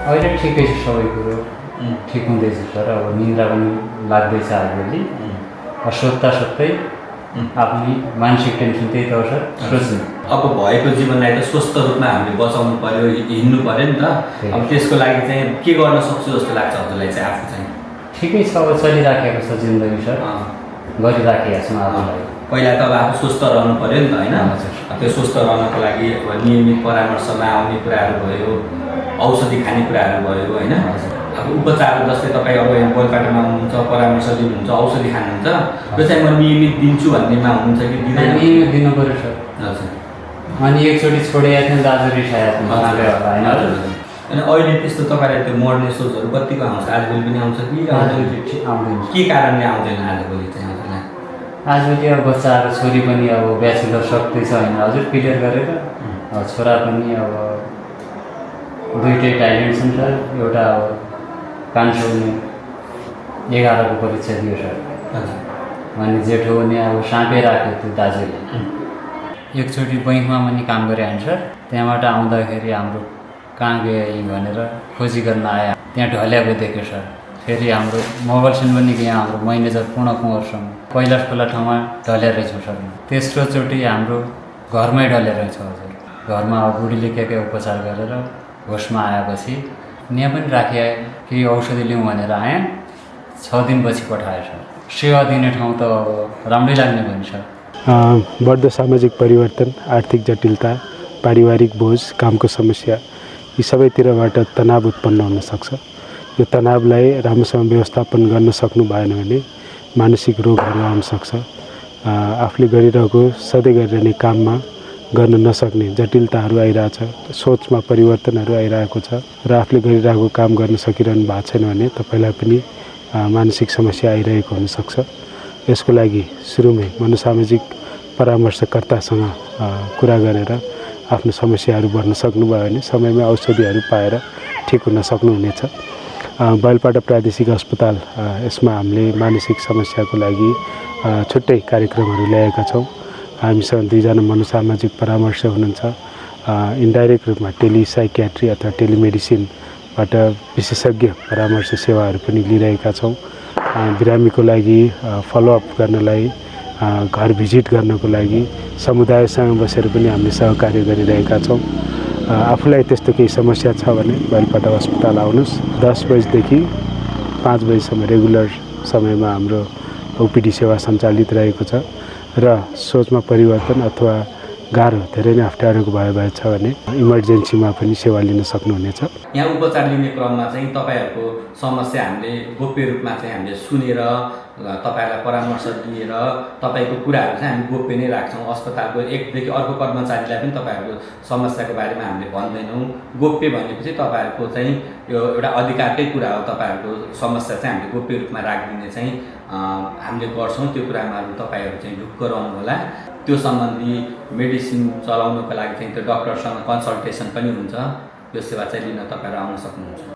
अहिले ठिकै छ, सबै कुरो ठिक हुँदैछ सर। अब निन्द्रा पनि लाग्दैछ अलिअलि। सुत्दै आफ्नै मानसिक टेन्सन त्यही त हो सर, सोच्नु। अब भएको जीवनलाई त स्वस्थ रूपमा हामीले बचाउनु पर्यो, हिँड्नु पर्यो नि त। अब त्यसको लागि चाहिँ के गर्न सक्छु जस्तो लाग्छ हजुरलाई चाहिँ आफू चाहिँ? ठिकै छ, अब चलिराखेको छ जिन्दगी सर, गरिराखेका छौँ आफूलाई। पहिला त अब आफू स्वस्थ रहनु पर्यो नि त होइन? त्यो स्वस्थ रहनको लागि अब नियमित परामर्शमा आउने कुराहरू भयो, औषधि खाने कुराहरू भयो होइन? अब उपचार जस्तै तपाईँ अब गोलपाटामा हुनुहुन्छ, परामर्श दिनुहुन्छ, औषधि खानुहुन्छ, त्यो चाहिँ म नियमित दिन्छु भन्नेमा हुनुहुन्छ कि दिँदैन? नियमित दिनु पऱ्यो सर। हजुर। अनि एकचोटि छोडेको थियो नि त, आज रिसाएको थियो होइन? अनि अहिले त्यस्तो तपाईँलाई त्यो मर्ने सोचहरू कतिको आउँछ? आजभोलि पनि आउँछ कि आउँदैन? के कारणले आउँदैन आजभोलि चाहिँ आउँदैन? आजभोलि अब बच्चाहरू, छोरी पनि अब ब्याचलर सक्दैछ होइन हजुर, क्लियर गरेर। छोरा पनि अब दुइटै ट्यालेन्ट छन् सर। एउटा अब कान्छोले 11को परीक्षा दियो सर। अनि जेठो भने अब साँपै राख्यो त्यो दाजुले। एकचोटि बैङ्कमा पनि काम गरेँ सर। त्यहाँबाट आउँदाखेरि हाम्रो कहाँ गयो भनेर खोजी गर्न आयो, त्यहाँ ढल्याएको देख्यो सर। फेरि हाम्रो मोबाइलसँग पनि गयो हाम्रो मैनेजर पूर्ण कुँवरसँग। पहिला खुला ठाउँमा ढल्या रहेछौँ सर। तेस्रोचोटि हाम्रो घरमै ढल्या रहेछ हजुर। घरमा अब बुढीले के उपचार गरेर होसमा आएपछि यहाँ पनि राखे, केही औषधि लिउँ भनेर आएँ। 6 दिनपछि पठाएँ सर। सेवा दिने ठाउँ त अब राम्रै लाग्ने भयो नि सर। बढ्दो सामाजिक परिवर्तन, आर्थिक जटिलता, पारिवारिक बोझ, कामको समस्या, यी सबैतिरबाट तनाव उत्पन्न हुन सक्छ। यो तनावलाई राम्रोसँग व्यवस्थापन गर्न सक्नु भएन भने मानसिक रोगहरू आउन सक्छ। आफूले गरिरहेको सधैँ गरिरहने काममा गर्न नसक्ने जटिलताहरू आइरहेछ, सोचमा परिवर्तनहरू आइरहेको छ र आफूले गरिरहेको काम गर्न सकिरहनु भएको छैन भने तपाईँलाई पनि मानसिक समस्या आइरहेको हुनसक्छ। यसको लागि सुरुमै मनोसामाजिक परामर्शकर्तासँग कुरा गरेर आफ्नो समस्याहरू भर्न सक्नुभयो भने समयमै औषधिहरू पाएर ठिक हुन सक्नुहुनेछ। बैलपाटा प्रादेशिक अस्पताल, यसमा हामीले मानसिक समस्याको लागि छुट्टै कार्यक्रमहरू ल्याएका छौँ। हामीसँग 2 जना मनोसामाजिक परामर्श हुनुहुन्छ। इन्डाइरेक्ट रूपमा टेलिसाइकियाट्री अथवा टेलिमेडिसिनबाट विशेषज्ञ परामर्श सेवाहरू पनि लिइरहेका छौँ। बिरामीको लागि फलोअप गर्नलाई, घर भिजिट गर्नको लागि समुदायसँग बसेर पनि हामीले सहकार्य गरिरहेका छौँ। आफूलाई त्यस्तो केही समस्या छ भने बैलपाटा अस्पताल आउनुहोस्। 10 बजेदेखि 5 बजेसम्म रेगुलर समयमा हाम्रो ओपिडी सेवा सञ्चालित रहेको छ र सोचमा परिवर्तन अथवा गाह्रो धेरै नै अप्ठ्यारोको भए छ भने इमर्जेन्सीमा पनि सेवा लिन सक्नुहुनेछ। यहाँ उपचार लिने क्रममा चाहिँ तपाईँहरूको समस्या हामीले गोप्य रूपमा चाहिँ हामीले सुनेर तपाईँहरूलाई परामर्श दिएर तपाईँको कुराहरू चाहिँ हामी गोप्य नै राख्छौँ। अस्पतालको एकदेखि अर्को कर्मचारीलाई पनि तपाईँहरूको समस्याको बारेमा हामीले भन्दैनौँ। गोप्य भनेपछि तपाईँहरूको चाहिँ यो एउटा अधिकारकै कुरा हो। तपाईँहरूको समस्या चाहिँ हामीले गोप्य रूपमा राखिदिने चाहिँ हामीले गर्छौँ। त्यो कुरामा तपाईँहरू चाहिँ ढुक्क रहनु होला। त्यो सम्बन्धी मेडिसिन चलाउनको लागि चाहिँ त्यो डक्टरसँग कन्सल्टेसन पनि हुन्छ। त्यो सेवा चाहिँ लिन तपाईँहरू आउन सक्नुहुन्छ।